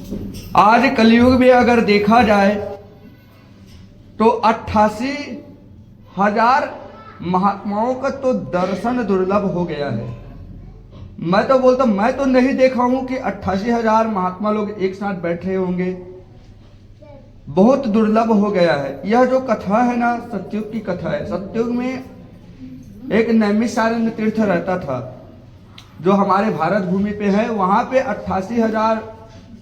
आज कलयुग में अगर देखा जाए तो 88,000 महात्माओं का तो दर्शन दुर्लभ हो गया है। मैं तो बोलता, मैं तो नहीं देखा हूं कि 88,000 महात्मा लोग एक साथ बैठे होंगे। बहुत दुर्लभ हो गया है। यह जो कथा है ना, सतयुग की कथा है। सतयुग में एक नैमिषारण्य तीर्थ रहता था जो हमारे भारत भूमि पे है। वहां पे 88,000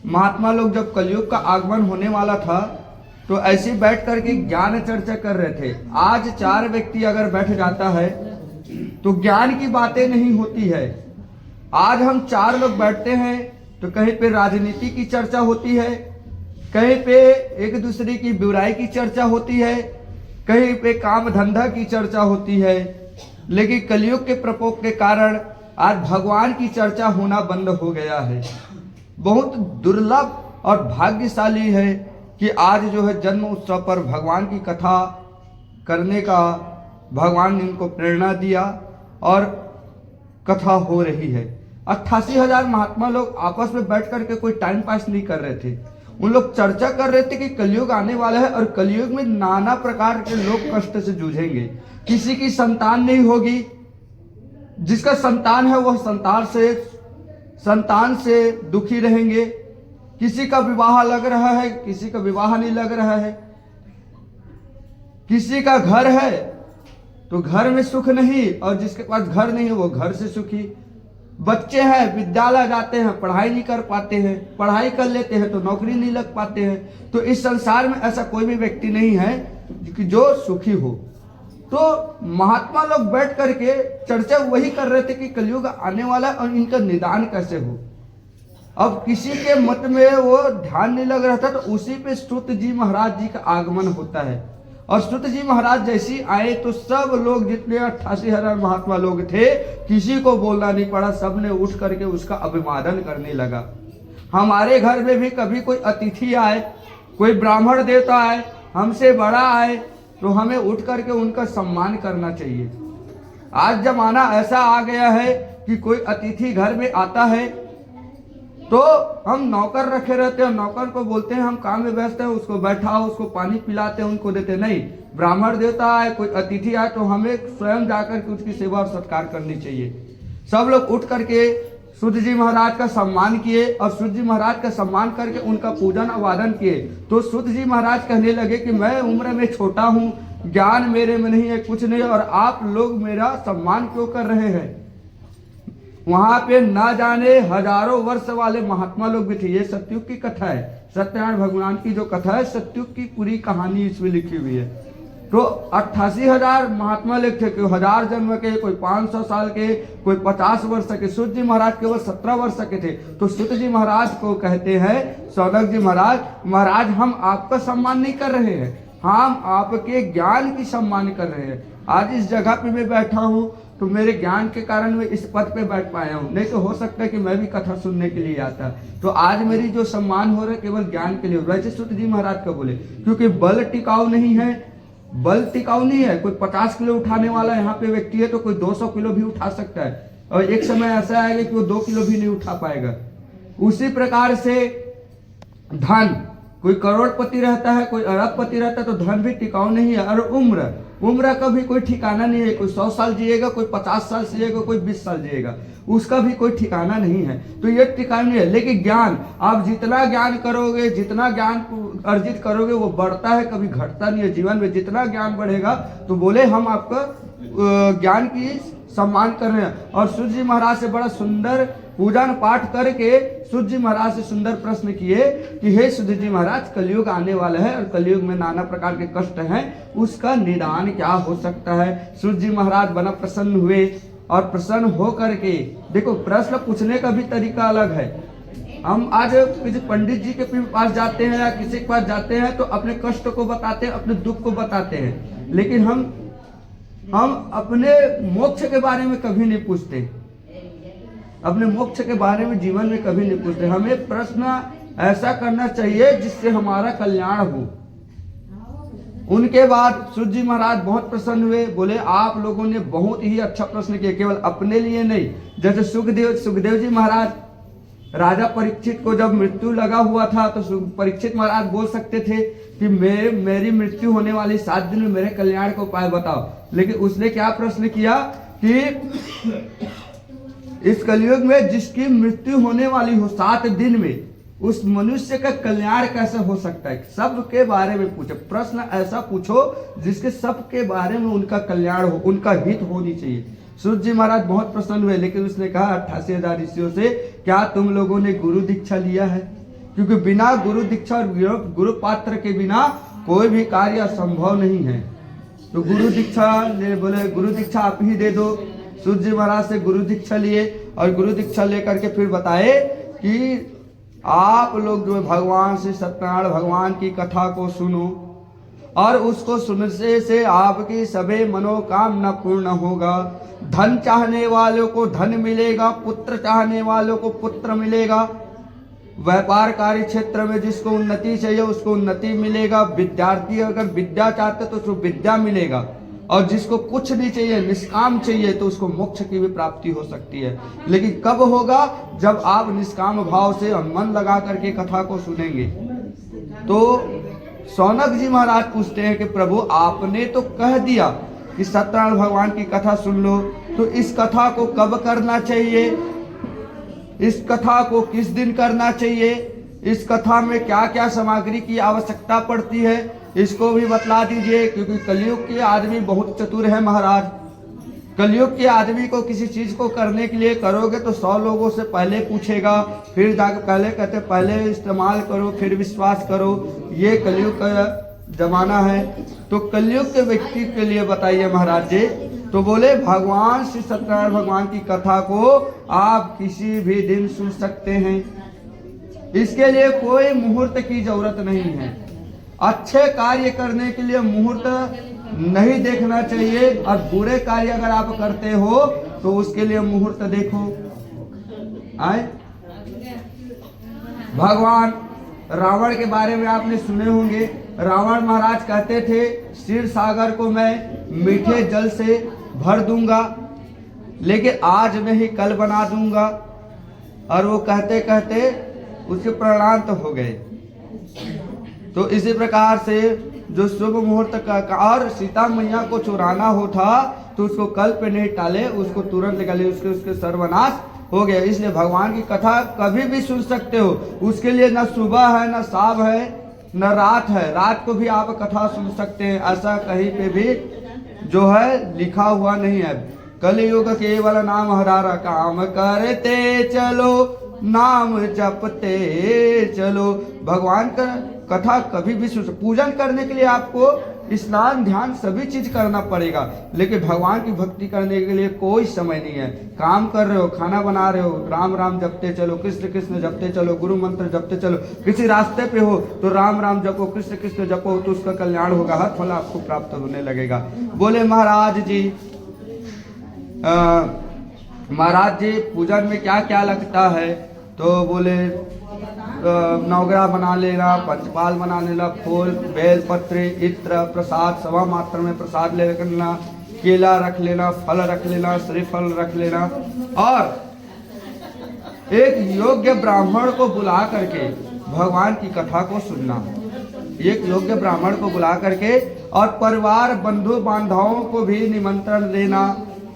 महात्मा लोग, जब कलयुग का आगमन होने वाला था तो ऐसे बैठ करके ज्ञान चर्चा कर रहे थे। आज 4 व्यक्ति अगर बैठ जाता है तो ज्ञान की बातें नहीं होती है। आज हम 4 लोग बैठते हैं तो कहीं पे राजनीति की चर्चा होती है, कहीं पे एक दूसरे की बुराई की चर्चा होती है, कहीं पे काम धंधा की चर्चा होती है। लेकिन कलयुग के प्रकोप के कारण आज भगवान की चर्चा होना बंद हो गया है। बहुत दुर्लभ और भाग्यशाली है कि आज जो है जन्म उत्सव पर भगवान की कथा करने का भगवान ने इनको प्रेरणा दिया और कथा हो रही है। 88,000 महात्मा लोग आपस में बैठ करके कोई टाइम पास नहीं कर रहे थे। उन लोग चर्चा कर रहे थे कि कलयुग आने वाला है और कलयुग में नाना प्रकार के लोग कष्ट से जूझेंगे। किसी की संतान नहीं होगी, जिसका संतान है वह संतान से दुखी रहेंगे। किसी का विवाह लग रहा है, किसी का विवाह नहीं लग रहा है। किसी का घर है तो घर में सुख नहीं, और जिसके पास घर नहीं है वो घर से सुखी। बच्चे हैं, विद्यालय जाते हैं, पढ़ाई नहीं कर पाते हैं, पढ़ाई कर लेते हैं तो नौकरी नहीं लग पाते हैं। तो इस संसार में ऐसा कोई भी व्यक्ति नहीं है कि जो सुखी हो। तो महात्मा लोग बैठ करके चर्चा वही कर रहे थे कि कलयुग आने वाला है और इनका निदान कैसे हो। अब किसी के मत में वो ध्यान नहीं लग रहा था, तो उसी पे सूत जी महाराज जी का आगमन होता है। और सूत जी महाराज जैसी आए तो सब लोग, जितने 88,000 महात्मा लोग थे, किसी को बोलना नहीं पड़ा, सबने उठ करके उसका अभिवादन करने लगा। हमारे घर में भी कभी कोई अतिथि आए, कोई ब्राह्मण देवता आए, हमसे बड़ा आए, तो हमें उठ करके उनका सम्मान करना चाहिए। आज जमाना ऐसा आ गया है कि कोई अतिथि घर में आता है तो हम नौकर रखे रहते हैं, नौकर को बोलते हैं हम काम में व्यस्त हैं, उसको बैठाओ, उसको पानी पिलाते हैं, उनको देते नहीं। ब्राह्मण देवता आए, कोई अतिथि आए तो हमें स्वयं जाकर के उसकी सेवा और सत्कार करनी चाहिए। सब लोग उठ करके सूत जी महाराज का सम्मान किए और सूत जी महाराज का सम्मान करके उनका पूजन आवादन किए। तो सूत जी महाराज कहने लगे कि मैं उम्र में छोटा हूँ, ज्ञान मेरे में नहीं है, कुछ नहीं, और आप लोग मेरा सम्मान क्यों कर रहे हैं। वहां पे ना जाने हजारों वर्ष वाले महात्मा लोग भी थे। ये सतयुग की कथा है, सत्यनारायण भगवान की जो कथा है, सतयुग की पूरी कहानी इसमें लिखी हुई है। तो 88,000 महात्मा लोग थे, कोई 1000 जन्म के, कोई 500 साल के, कोई 50 वर्ष के। सूत जी महाराज केवल 17 वर्ष के थे। तो सूत जी महाराज को कहते हैं, सौनक जी महाराज हम आपका सम्मान नहीं कर रहे हैं, हम आपके ज्ञान की सम्मान कर रहे हैं। आज इस जगह पे मैं बैठा हूँ तो मेरे ज्ञान के कारण मैं इस पद पे बैठ पाया हूँ, नहीं तो हो सकता है कि मैं भी कथा सुनने के लिए आता। तो आज मेरी जो सम्मान हो रहा है केवल ज्ञान के लिए हो रहा है। वैसे सूत जी महाराज का बोले, क्योंकि बल टिकाऊ नहीं है, बल टिकाऊ नहीं है। कोई 50 किलो उठाने वाला यहाँ पे व्यक्ति है तो कोई 200 किलो भी उठा सकता है, और एक समय ऐसा आएगा कि वो 2 किलो भी नहीं उठा पाएगा। उसी प्रकार से धन, कोई करोड़पति रहता है, कोई अरबपति रहता है, तो धन भी टिकाऊ नहीं है। और उम्र का भी कोई ठिकाना नहीं है। कोई 100 साल जिएगा, कोई 50 साल जिएगा, कोई 20 साल जिएगा, उसका भी कोई ठिकाना नहीं है। तो ये ठिकाना नहीं है। लेकिन ज्ञान, आप जितना ज्ञान करोगे, जितना ज्ञान अर्जित करोगे वो बढ़ता है, कभी घटता नहीं है। जीवन में जितना ज्ञान बढ़ेगा तो बोले हम आपका ज्ञान की सम्मान कर रहे हैं। और सूत जी महाराज से बड़ा सुंदर पूजन पाठ करके सूत जी महाराज से सुंदर प्रश्न किए कि हे सूत जी महाराज, कलयुग आने वाला है और कलयुग में नाना प्रकार के कष्ट हैं, उसका निदान क्या हो सकता है। सूत जी महाराज बड़ा प्रसन्न हुए और प्रसन्न हो करके, देखो प्रश्न पूछने का भी तरीका अलग है। हम आज किसी पंडित जी के पास जाते हैं या किसी के पास जाते हैं तो अपने कष्ट को बताते हैं, अपने दुख को बताते हैं, लेकिन हम अपने मोक्ष के बारे में कभी नहीं पूछते, अपने मोक्ष के बारे में जीवन में कभी नहीं पूछते। हमें प्रश्न ऐसा करना चाहिए जिससे हमारा कल्याण हो। उनके बाद सूत जी महाराज बहुत प्रसन्न हुए, बोले आप लोगों ने बहुत ही अच्छा प्रश्न किया, केवल अपने लिए नहीं। जैसे सुखदेव जी महाराज राजा परीक्षित को जब मृत्यु लगा हुआ था तो परीक्षित महाराज बोल सकते थे कि मेरी मृत्यु होने वाली 7 दिन में मेरे कल्याण का उपाय बताओ, लेकिन उसने क्या प्रश्न किया कि इस कलयुग में जिसकी मृत्यु होने वाली हो 7 दिन में, उस मनुष्य का कल्याण कैसे हो सकता है? सबके बारे में पूछो, प्रश्न ऐसा पूछो जिसके सबके बारे में उनका कल्याण हो, उनका हित होनी चाहिए। सूर्य जी महाराज बहुत प्रसन्न हुए, लेकिन उसने कहा 88,000 ऋषियों से, क्या तुम लोगों ने गुरु दीक्षा लिया है? क्योंकि बिना गुरु दीक्षा और गुरु पात्र के बिना कोई भी कार्य संभव नहीं है। तो गुरु दीक्षा ले, बोले गुरु दीक्षा आप ही दे दो। सूर्य जी महाराज से गुरु दीक्षा लिए और गुरु दीक्षा लेकर के फिर बताए कि आप लोग जो भगवान श्री सत्यनारायण भगवान की कथा को सुनो और उसको सुनने से आपकी सभी मनोकामना पूर्ण होगा। धन चाहने वालों को धन मिलेगा, पुत्र चाहने वालों को पुत्र मिलेगा, व्यापार कार्य क्षेत्र में जिसको उन्नति चाहिए उसको उन्नति मिलेगा, विद्यार्थी अगर विद्या चाहते तो उसको विद्या मिलेगा, और जिसको कुछ नहीं चाहिए, निष्काम चाहिए, तो उसको मोक्ष की भी प्राप्ति हो सकती है। लेकिन कब होगा? जब आप निष्काम भाव से मन लगा करके कथा को सुनेंगे। तो शौनक जी महाराज पूछते हैं कि प्रभु आपने तो कह दिया कि सत्यनारायण भगवान की कथा सुन लो, तो इस कथा को कब करना चाहिए? इस कथा को किस दिन करना चाहिए? इस कथा में क्या क्या सामग्री की आवश्यकता पड़ती है, इसको भी बतला दीजिए। क्योंकि कलयुग के आदमी बहुत चतुर है महाराज। कलयुग के आदमी को किसी चीज को करने के लिए करोगे तो 100 लोगों से पहले पूछेगा, फिर जाकर पहले कहते पहले इस्तेमाल करो फिर विश्वास करो। ये कलयुग का जमाना है। तो कलयुग के व्यक्ति के लिए बताइए महाराज जी। तो बोले भगवान श्री सत्यनारायण भगवान की कथा को आप किसी भी दिन सुन सकते हैं, इसके लिए कोई मुहूर्त की जरूरत नहीं है। अच्छे कार्य करने के लिए मुहूर्त नहीं देखना चाहिए, और बुरे कार्य अगर आप करते हो तो उसके लिए मुहूर्त देखो। आए भगवान रावण के बारे में आपने सुने होंगे। रावण महाराज कहते थे क्षीर सागर को मैं मीठे जल से भर दूंगा, लेकिन आज नहीं कल बना दूंगा, और वो कहते कहते उसके प्राणांत हो गए। तो इसी प्रकार से जो शुभ मुहूर्त का और सीता मैया को चुराना हो था तो उसको कल पे नहीं टाले, उसको तुरंत निकाले, उसके सर्वनाश हो गया। इसलिए भगवान की कथा कभी भी सुन सकते हो, उसके लिए न सुबह है न शाम है न रात है। रात को भी आप कथा सुन सकते हैं, ऐसा कहीं पे भी जो है लिखा हुआ नहीं है। कलयुग केवल नाम हरारा काम करते चलो, नाम जपते चलो। भगवान का कथा कभी भी सुन। पूजन करने के लिए आपको स्नान ध्यान सभी चीज करना पड़ेगा, लेकिन भगवान की भक्ति करने के लिए कोई समय नहीं है। काम कर रहे हो, खाना बना रहे हो, राम राम जपते चलो, कृष्ण कृष्ण जपते चलो, गुरु मंत्र जपते चलो। किसी रास्ते पे हो तो राम राम जपो, कृष्ण कृष्ण जपो, तो उसका कल्याण होगा, हर फल आपको प्राप्त होने लगेगा। बोले महाराज जी महाराज जी पूजन में क्या क्या लगता है? तो बोले नवग्रह बना लेना, पंचपाल बना लेना, फूल बेल पत्र इत्र प्रसाद, सवा मात्रा में प्रसाद ले लेना, केला रख लेना, फल रख लेना, श्रीफल रख लेना, और एक योग्य ब्राह्मण को बुला करके भगवान की कथा को सुनना। एक योग्य ब्राह्मण को बुला करके और परिवार बंधु बांधवों को भी निमंत्रण देना।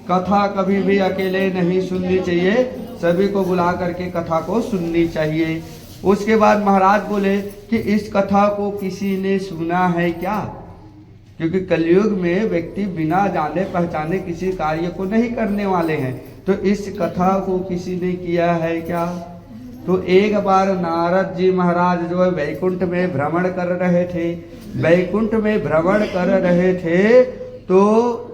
कथा कभी भी अकेले नहीं सुननी चाहिए, सभी को बुला करके कथा को सुननी चाहिए। उसके बाद महाराज बोले कि इस कथा को किसी ने सुना है क्या? क्योंकि कलयुग में व्यक्ति बिना जाने पहचाने किसी कार्य को नहीं करने वाले हैं। तो इस कथा को किसी ने किया है क्या? तो एक बार नारद जी महाराज जो है वैकुंठ में भ्रमण कर रहे थे। वैकुंठ में भ्रमण कर रहे थे तो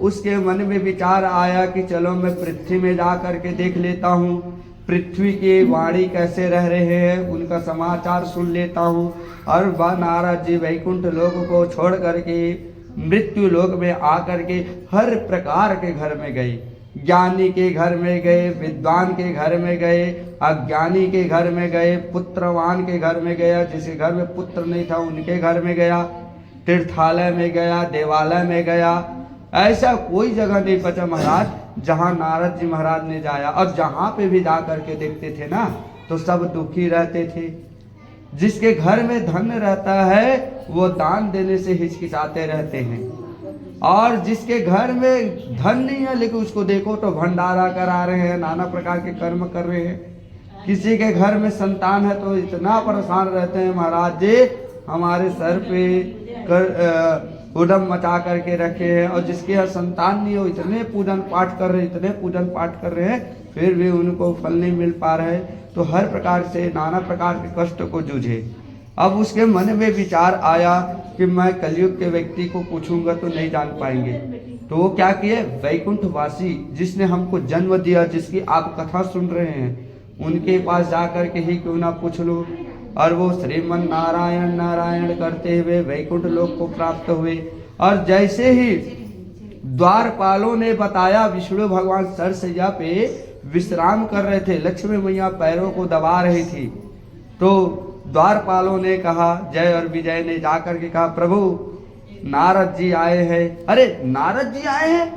उसके मन में विचार आया कि चलो मैं पृथ्वी में जा करके देख लेता हूँ, पृथ्वी की वाणी कैसे रह रहे हैं, उनका समाचार सुन लेता हूँ। और नारद जी वैकुंठ लोक को छोड़ करके मृत्यु लोक में आकर के हर प्रकार के घर में गए। ज्ञानी के घर में गए, विद्वान के घर में गए, अज्ञानी के घर में गए, पुत्रवान के घर में गया, जिसके घर में पुत्र नहीं था उनके घर में गया, तीर्थालय में गया, देवालय में गया। ऐसा कोई जगह नहीं बचा महाराज जहां नारद जी महाराज ने जाया। और जहां पे भी जा करके देखते थे ना, तो सब दुखी रहते थे। जिसके घर में धन रहता है वो दान देने से हिचकिचाते रहते हैं, और जिसके घर में धन नहीं है लेकिन उसको देखो तो भंडारा करा रहे हैं, नाना प्रकार के कर्म कर रहे हैं। किसी के घर में संतान है तो इतना परेशान रहते हैं, महाराज जी हमारे सर पे उदम मचा करके रखे हैं, और जिसके यहाँ संतान नहीं हो इतने पूजन पाठ कर रहे हैं, इतने पूजन पाठ कर रहे हैं, फिर भी उनको फल नहीं मिल पा रहे। तो हर प्रकार से नाना प्रकार के कष्ट को जूझे। अब उसके मन में विचार आया कि मैं कलयुग के व्यक्ति को पूछूंगा तो नहीं जान पाएंगे। तो वो क्या किए, वैकुंठवासी जिसने हमको जन्म दिया, जिसकी आप कथा सुन रहे हैं, उनके पास जाकर के ही क्यों ना पूछ लो। और वो श्रीमन नारायण नारायण करते हुए वैकुंठ लोक को प्राप्त हुए। और जैसे ही द्वारपालों ने बताया, विष्णु भगवान सरसैया पे विश्राम कर रहे थे, लक्ष्मी मैया पैरों को दबा रही थी, तो द्वारपालों ने कहा, जय और विजय ने जाकर के कहा, प्रभु नारद जी आए हैं। अरे नारद जी आए हैं,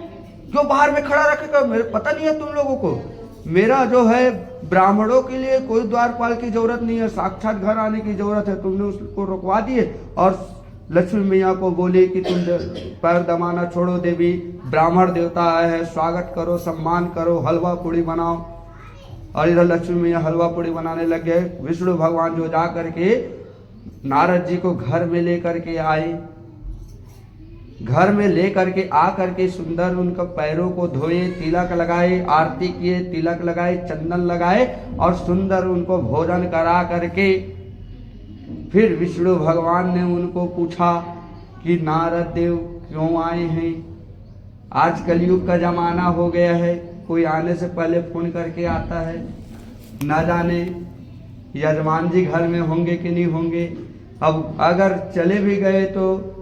क्यों बाहर में खड़ा रखेगा, मेरे पता नहीं है तुम लोगों को, मेरा जो है ब्राह्मणों के लिए कोई द्वारपाल की जरूरत नहीं है, साक्षात घर आने की जरूरत है, तुमने उसको रुकवा दिए। और लक्ष्मी मैया को बोली कि तुम पैर दबाना छोड़ो, देवी ब्राह्मण देवता आए हैं, स्वागत करो, सम्मान करो, हलवा पूड़ी बनाओ। और इधर लक्ष्मी मैया हलवा पूड़ी बनाने लग गए। विष्णु भगवान जो जा करके नारद जी को घर में लेकर के आए, घर में लेकर के आ करके सुंदर उनका पैरों को धोए, तिलक लगाए, आरती किए, तिलक लगाए, चंदन लगाए, और सुंदर उनको भोजन करा करके फिर विष्णु भगवान ने उनको पूछा कि नारद देव क्यों आए हैं। आज कलयुग का जमाना हो गया है, कोई आने से पहले फोन करके आता है, ना जाने यजमान जी घर में होंगे कि नहीं होंगे। अब अगर चले भी गए तो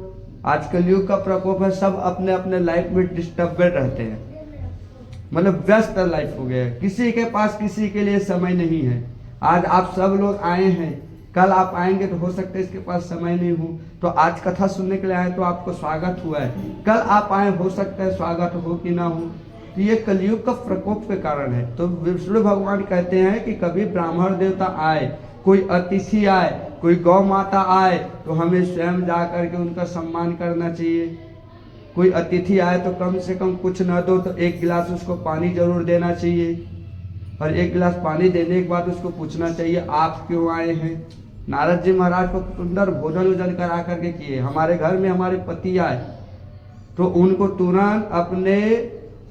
आज कलयुग का प्रकोप है, सब अपने अपने लाइफ में डिस्टर्बेड रहते हैं, मतलब व्यस्त लाइफ हो गया है, किसी के पास किसी के लिए समय नहीं है। आज आप सब लोग आए हैं, कल आप आएंगे तो हो सकता है इसके पास समय नहीं हो, तो आज कथा सुनने के लिए आए तो आपको स्वागत हुआ है, कल आप आए हो सकता है स्वागत हो कि ना हो। तो ये कलयुग का प्रकोप के कारण है। तो विष्णु भगवान कहते हैं कि कभी ब्राह्मण देवता आए, कोई अतिथि आए, कोई गौ माता आए, तो हमें स्वयं जा करके उनका सम्मान करना चाहिए। कोई अतिथि आए तो कम से कम कुछ न दो तो एक गिलास उसको पानी जरूर देना चाहिए, और एक गिलास पानी देने के बाद उसको पूछना चाहिए आप क्यों आए हैं। नारद जी महाराज को सुंदर भोजन वोजन करा करके किए। हमारे घर में हमारे पति आए तो उनको तुरंत अपने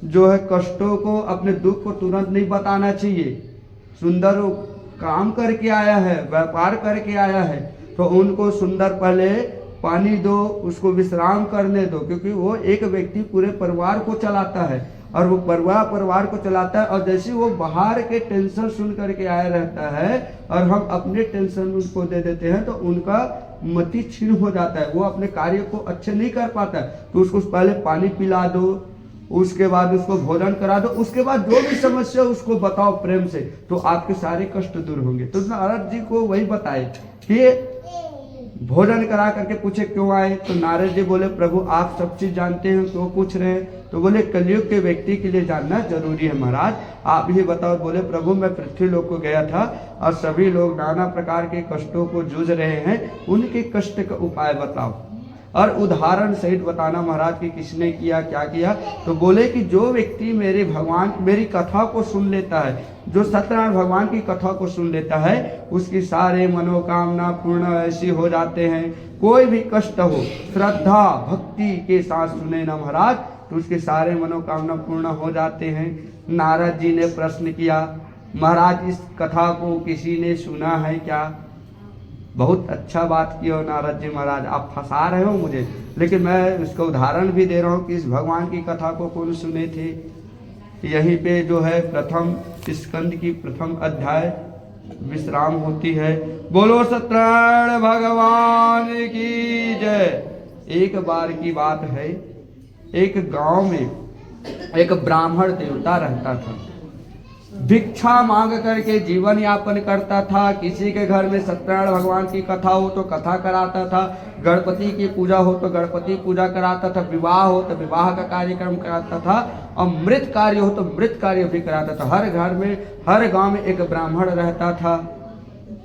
जो है कष्टों को, अपने दुख को तुरंत नहीं बताना चाहिए। सुंदर काम करके आया है, व्यापार करके आया है, तो उनको सुंदर पहले पानी दो, उसको विश्राम करने दो, क्योंकि वो एक व्यक्ति पूरे परिवार को चलाता है, और वो परिवार को चलाता है। और जैसे वो बाहर के टेंशन सुन करके आया रहता है और हम अपने टेंशन उनको दे देते हैं, तो उनका मति क्षीण हो जाता है, वो अपने कार्य को अच्छे नहीं कर पाता है। तो उसको पहले पानी पिला दो, उसके बाद उसको भोजन करा दो, उसके बाद जो भी समस्या उसको बताओ प्रेम से, तो आपके सारे कष्ट दूर होंगे। तो नारद जी को वही बताए कि भोजन करा करके पूछे क्यों आए, तो नारद जी बोले प्रभु आप सब चीज जानते हैं, क्यों पूछ रहे हैं। तो बोले कलयुग के व्यक्ति के लिए जानना जरूरी है महाराज, आप ही बताओ। बोले प्रभु मैं पृथ्वी लोक को गया था और सभी लोग नाना प्रकार के कष्टों को जूझ रहे हैं, उनके कष्ट का उपाय बताओ। और उदाहरण सहित बताना महाराज कि किसने किया क्या किया। तो बोले कि जो व्यक्ति मेरी कथा को सुन लेता है, जो सत्यनारायण भगवान की कथा को सुन लेता है, उसकी सारे मनोकामना पूर्ण ऐसी हो जाते हैं। कोई भी कष्ट हो, श्रद्धा भक्ति के साथ सुने ना महाराज, तो उसके सारे मनोकामना पूर्ण हो जाते हैं। नारद जी ने प्रश्न किया महाराज इस कथा को किसी ने सुना है क्या। बहुत अच्छा बात की हो नारद जी महाराज, आप फंसा रहे हो मुझे, लेकिन मैं उसका उदाहरण भी दे रहा हूँ कि इस भगवान की कथा को कौन सुने थे। यहीं पे जो है प्रथम स्कंद की प्रथम अध्याय विश्राम होती है। बोलो सत्यनारायण भगवान की जय। एक बार की बात है, एक गांव में एक ब्राह्मण देवता रहता था। भिक्षा मांग करके जीवन यापन करता था। किसी के घर में सत्यनारायण भगवान की कथा हो तो कथा कराता था, गणपति की पूजा हो तो गणपति पूजा कराता था, विवाह हो तो विवाह का कार्यक्रम कराता था, और मृत कार्य हो तो मृत कार्य भी कराता था। हर घर में, हर गांव में एक ब्राह्मण रहता था।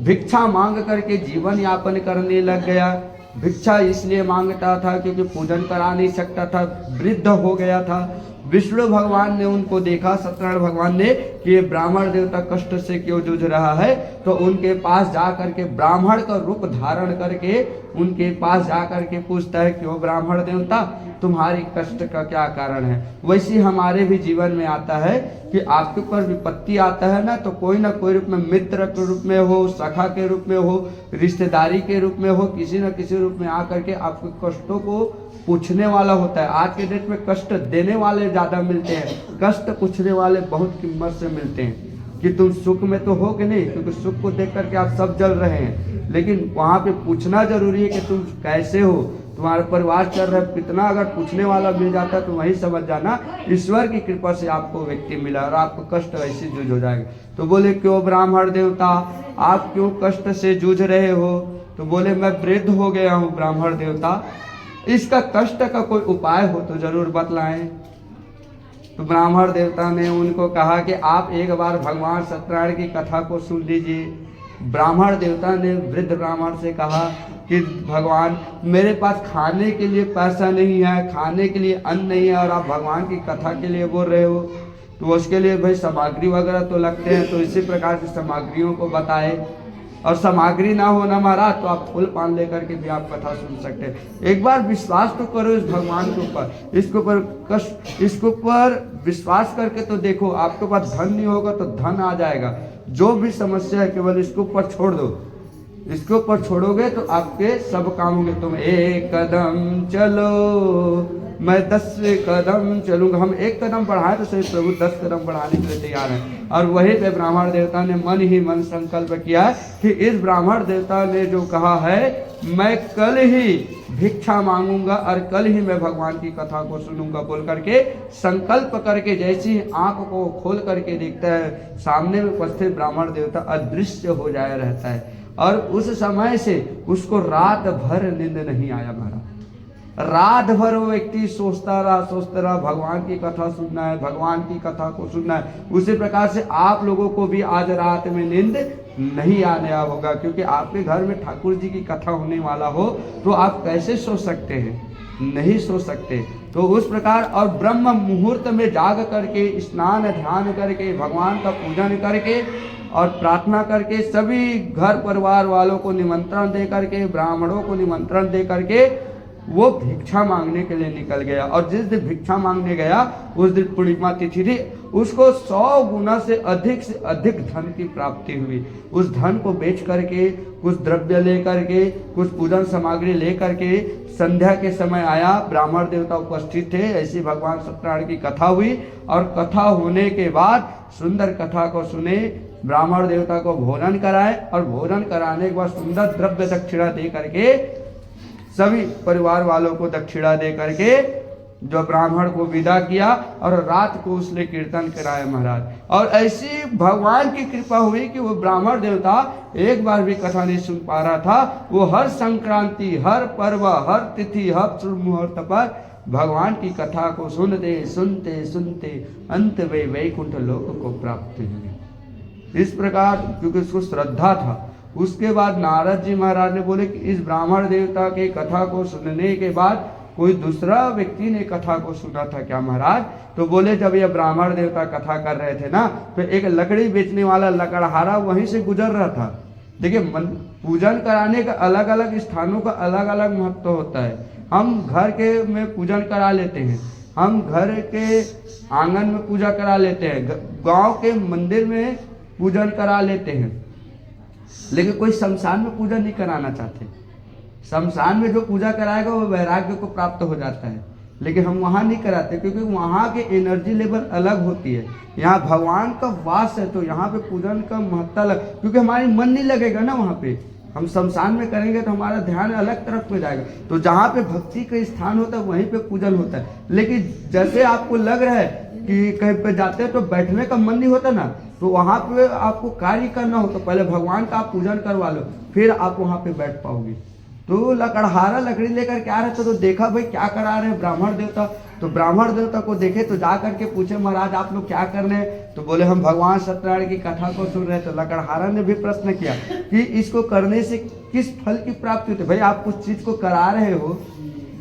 भिक्षा मांग करके जीवन यापन करने लग गया। भिक्षा इसलिए मांगता था क्योंकि पूजन करा नहीं सकता था, वृद्ध हो गया था। विष्णु भगवान ने उनको देखा, सत्यनारायण भगवान ने, कि ये ब्राह्मण देवता कष्ट से क्यों जूझ रहा है, तो उनके पास जा करके ब्राह्मण का रूप धारण करके उनके पास जा करके पूछता है, क्यों ब्राह्मण देवता, तुम्हारी कष्ट का क्या कारण है। वैसे हमारे भी जीवन में आता है कि आपके ऊपर विपत्ति आता है ना, तो कोई ना कोई रूप में, मित्र के रूप में हो, सखा के रूप में हो, रिश्तेदारी के रूप में हो, किसी न किसी रूप में आकर के आपके कष्टों को पूछने वाला होता है। आज के डेट में कष्ट देने वाले ज्यादा मिलते हैं, कष्ट पूछने वाले बहुत कीमत से मिलते हैं, कि तुम सुख में तो हो कि नहीं, क्योंकि सुख को देख करके आप सब जल रहे हैं, लेकिन वहां पे पूछना जरूरी है कि तुम कैसे हो, तुम्हारा परिवार चल रहा है। कितना अगर पूछने वाला मिल जाता तो वही समझ जाना ईश्वर की कृपा से आपको व्यक्ति मिला और आपको कष्ट ऐसे जूझ हो जाएगा। तो बोले, क्यों ब्राह्मण देवता, आप क्यों कष्ट से जूझ रहे हो। तो बोले, मैं वृद्ध हो गया हूँ ब्राह्मण देवता, इसका कष्ट का कोई उपाय हो तो जरूर बतलाएं। तो ब्राह्मण देवता ने उनको कहा कि आप एक बार भगवान सत्यनारायण की कथा को सुन लीजिए। ब्राह्मण देवता ने वृद्ध ब्राह्मण से कहा कि भगवान, मेरे पास खाने के लिए पैसा नहीं है, खाने के लिए अन्न नहीं है, और आप भगवान की कथा के लिए बोल रहे हो, तो उसके लिए भाई सामग्री वगैरह तो लगते हैं। तो इसी प्रकार की सामग्रियों को बताए, और सामग्री ना हो ना महाराज तो आप फूल पान लेकर के भी आप कथा सुन सकते हैं। एक बार विश्वास तो करो इस भगवान के ऊपर, इसके ऊपर विश्वास करके तो देखो। आपके पास धन नहीं होगा तो धन आ जाएगा। जो भी समस्या है केवल इसके ऊपर छोड़ दो, इसके ऊपर छोड़ोगे तो आपके सब काम होंगे। तुम एक कदम चलो मैं 10 कदम चलूंगा। हम एक कदम बढ़ाए तो सही, प्रभु 10 कदम बढ़ाने के लिए तैयार हैं। और वहीं पे ब्राह्मण देवता ने मन ही मन संकल्प किया कि इस ब्राह्मण देवता ने जो कहा है, मैं कल ही भिक्षा मांगूंगा और कल ही मैं भगवान की कथा को सुनूंगा, बोल करके संकल्प करके जैसे ही आंख को खोल करके देखता है, सामने में उपस्थित ब्राह्मण देवता अदृश्य हो जाया रहता है। और उस समय से उसको रात भर नींद नहीं आया। महाराज रात भर वो व्यक्ति सोचता रहा भगवान की कथा सुनना है, भगवान की कथा को सुनना है। उसी प्रकार से आप लोगों को भी आज रात में नींद नहीं आने होगा, क्योंकि आपके घर में ठाकुर जी की कथा होने वाला हो तो आप कैसे सो सकते हैं, नहीं सो सकते। तो उस प्रकार और ब्रह्म मुहूर्त में जाग करके स्नान ध्यान करके भगवान का पूजन करके और प्रार्थना करके सभी घर परिवार वालों को निमंत्रण दे करके, ब्राह्मणों को निमंत्रण दे करके वो भिक्षा मांगने के लिए निकल गया। और जिस दिन भिक्षा मांगने गया उस दिन पूर्णिमा तिथि थी, उसको 100 गुना से अधिक धन की प्राप्ति हुई। उस धन को बेच करके, कुछ द्रव्य लेकर के, कुछ पूजन सामग्री लेकर के संध्या के समय आया। ब्राह्मण देवता उपस्थित थे, ऐसी भगवान सत्यनारायण की कथा हुई। और कथा होने के बाद सुंदर कथा को सुने, ब्राह्मण देवता को भोजन कराए, और भोजन कराने के बाद सुंदर द्रव्य दक्षिणा दे करके सभी परिवार वालों को दक्षिणा दे करके जो ब्राह्मण को विदा किया, और रात को उसने कीर्तन कराया महाराज। और ऐसी भगवान की कृपा हुई कि वो ब्राह्मण देवता एक बार भी कथा नहीं सुन पा रहा था। वो हर संक्रांति, हर पर्व, हर तिथि, हर शुभ मुहूर्त पर भगवान की कथा को सुनते सुनते सुनते अंत में वैकुंठ लोक को प्राप्त हुए। इस प्रकार क्योंकि उसको श्रद्धा था। उसके बाद नारद जी महाराज ने बोले कि इस ब्राह्मण देवता के कथा को सुनने के बाद कोई दूसरा व्यक्ति ने कथा को सुना था क्या महाराज। तो बोले जब ये ब्राह्मण देवता कथा कर रहे थे ना, तो एक लकड़ी बेचने वाला लकड़हारा वहीं से गुजर रहा था। देखिए, पूजन कराने का अलग अलग स्थानों का अलग अलग महत्व होता है। हम घर के में पूजन करा लेते हैं, हम घर के आंगन में पूजा करा लेते हैं, गांव के मंदिर में पूजन करा लेते हैं, लेकिन कोई शमशान में पूजा नहीं कराना चाहते। शमशान में जो पूजा कराएगा वो वैराग्य को प्राप्त हो जाता है, लेकिन हम वहाँ नहीं कराते, क्योंकि वहाँ के एनर्जी लेवल अलग होती है। यहाँ भगवान का वास है तो यहाँ पे पूजन का महत्व अलग, क्योंकि हमारी मन नहीं लगेगा ना वहाँ पे। हम शमशान में करेंगे तो हमारा ध्यान अलग तरफ में जाएगा। तो जहाँ पे भक्ति का स्थान होता है वहीं पे पूजन होता है। लेकिन जैसे आपको लग रहा है कि कहीं पे जाते हैं तो बैठने का मन नहीं होता ना, तो वहां पे आपको कार्य करना हो तो पहले भगवान का आप पूजन करवा लो, फिर आप वहां पे बैठ पाओगे। तो लकड़हारा लकड़ी लेकर के आ रहे थे, तो देखा भाई क्या करा रहे हैं ब्राह्मण देवता। तो ब्राह्मण देवता को देखे तो जा करके पूछे, महाराज आप लोग क्या कर रहे हैं? तो बोले हम भगवान सत्यनारायण की कथा को सुन रहे हैं। तो लकड़हारा ने भी प्रश्न किया कि इसको करने से किस फल की प्राप्ति होती है? भाई आप कुछ चीज को करा रहे हो,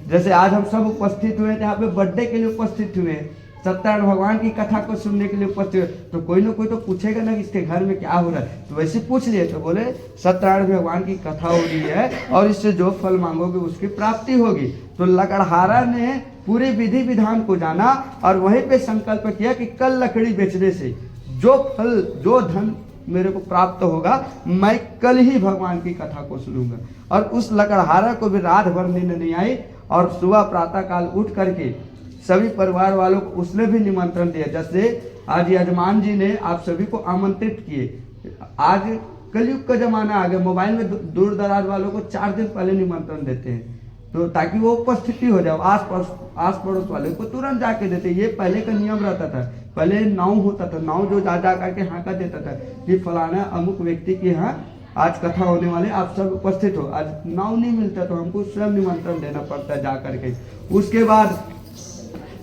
जैसे आज हम सब उपस्थित हुए थे यहाँ पे बर्थडे के लिए उपस्थित हुए, सत्यनारायण भगवान की कथा को सुनने के लिए उपस्थित हुए, तो कोई ना कोई तो पूछेगा ना कि इसके घर में क्या हो रहा है। तो वैसे पूछ लिए, तो बोले सत्यनारायण भगवान की कथा हो रही है और इससे जो फल मांगोगे उसकी प्राप्ति होगी। तो लकड़हारा ने पूरी विधि विधान को जाना और वहीं पे संकल्प किया कि कल लकड़ी बेचने से जो फल जो धन मेरे को प्राप्त होगा, मैं कल ही भगवान की कथा को सुनूंगा। और उस लकड़हारा को भी रात भर नींद नहीं आई और सुबह प्रातः काल उठ करके सभी परिवार वालों को उसने भी निमंत्रण दिया। जैसे आज यजमान जी ने आप सभी को आमंत्रित किए। आज कलयुग का जमाना आ गया, मोबाइल में दूर दराज वालों को 4 दिन पहले निमंत्रण देते हैं, तो ताकि वो उपस्थिति हो जाए। आस पड़ोस वाले को तुरंत जाके देते। ये पहले का नियम रहता था, पहले नाव होता था, नाव जो जा करके हाँका देता था कि फलाना अमुक व्यक्ति के यहाँ आज कथा होने वाले, आप सब उपस्थित हो। आज नाव नहीं मिलता तो हमको स्वयं निमंत्रण देना पड़ता है जा करके। उसके बाद